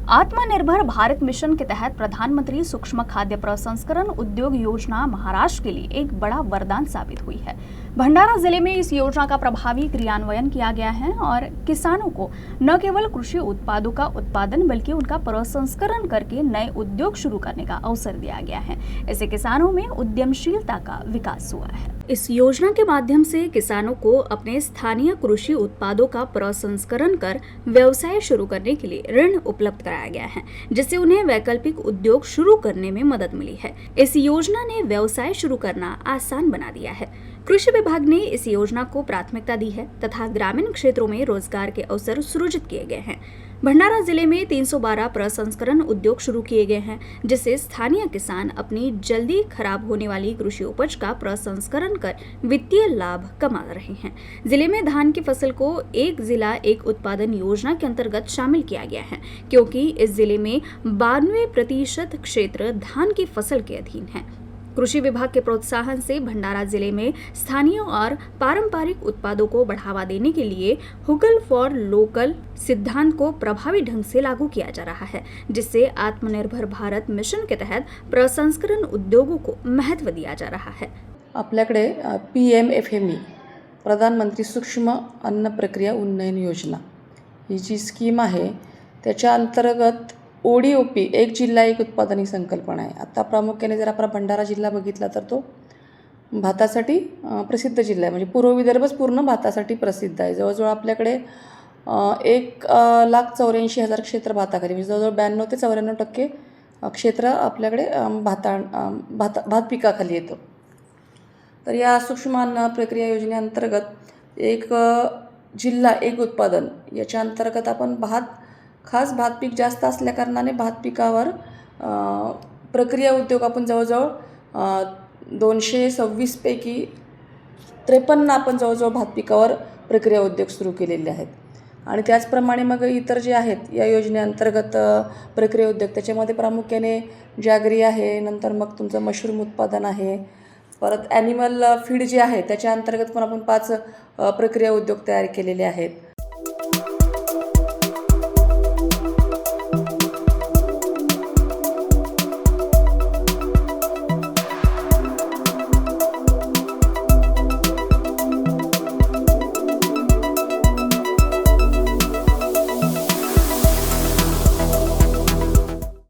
आत्मनिर्भर भारत मिशन के तहत प्रधानमंत्री सूक्ष्म खाद्य प्रसंस्करण उद्योग योजना महाराष्ट्र के लिए एक बड़ा वरदान साबित हुई है। भंडारा जिले में इस योजना का प्रभावी क्रियान्वयन किया गया है और किसानों को न केवल कृषि उत्पादों का उत्पादन बल्कि उनका प्रसंस्करण करके नए उद्योग शुरू करने का अवसर दिया गया है। इससे किसानों में उद्यमशीलता का विकास हुआ है। इस योजना के माध्यम से किसानों को अपने स्थानीय कृषि उत्पादों का प्रसंस्करण कर व्यवसाय शुरू करने के लिए ऋण उपलब्ध कराया गया है, जिससे उन्हें वैकल्पिक उद्योग शुरू करने में मदद मिली है। इस योजना ने व्यवसाय शुरू करना आसान बना दिया है। कृषि विभाग ने इस योजना को प्राथमिकता दी है तथा ग्रामीण क्षेत्रों में रोजगार के अवसर सृजित किए गए हैं। भंडारा जिले में 312 प्रसंस्करण उद्योग शुरू किए गए हैं, जिससे स्थानीय किसान अपनी जल्दी खराब होने वाली कृषि उपज का प्रसंस्करण कर वित्तीय लाभ कमा रहे हैं। जिले में धान की फसल को एक जिला एक उत्पादन योजना के अंतर्गत शामिल किया गया है, क्योंकि इस जिले में 92% क्षेत्र धान की फसल के अधीन है। कृषि विभाग के प्रोत्साहन से भंडारा जिले में स्थानीय और पारंपरिक उत्पादों को बढ़ावा देने के लिए हुकल फॉर लोकल सिद्धांत को प्रभावी ढंग से लागू किया जा रहा है, जिससे आत्मनिर्भर भारत मिशन के तहत प्रसंस्करण उद्योगों को महत्व दिया जा रहा है। आपल्याकडे PMFME प्रधानमंत्री सूक्ष्म अन्न प्रक्रिया उन्नयन योजना ही जी स्कीम आहे त्याच्या अंतर्गत ODOP एक जिल्हा एक उत्पादन ही संकल्पना आहे। आता प्रामुख्याने जर आपण भंडारा जिल्हा बघितला तर तो भातासाठी प्रसिद्ध जिल्हा आहे, म्हणजे पूर्व विदर्भच पूर्ण भातासाठी प्रसिद्ध आहे। जवळजवळ आपल्याकडे 1,84,000 क्षेत्र भाताखाली, म्हणजे जवळजवळ 92 ते 94% क्षेत्र आपल्याकडे भात पिकाखाली येतं। तर या सूक्ष्म अन्न प्रक्रिया योजनेअंतर्गत एक जिल्हा एक उत्पादन याच्या अंतर्गत आपण खास भात पीक जास्त असल्या कारणाने भात पिकावर प्रक्रिया उद्योग आपण जवळजवळ 226 पैकी 53 आपण जवळजवळ भात पिकावर प्रक्रिया उद्योग सुरू केलेले आहेत। आणि त्याचप्रमाणे मग इतर जे आहेत या योजनेअंतर्गत प्रक्रिया उद्योग त्याच्यामध्ये प्रामुख्याने जॅगरी आहे, नंतर मग तुमचं मशरूम उत्पादन आहे, परत ॲनिमल फीड जे आहे त्याच्या अंतर्गत पण आपण 5 प्रक्रिया उद्योग तयार केलेले आहेत।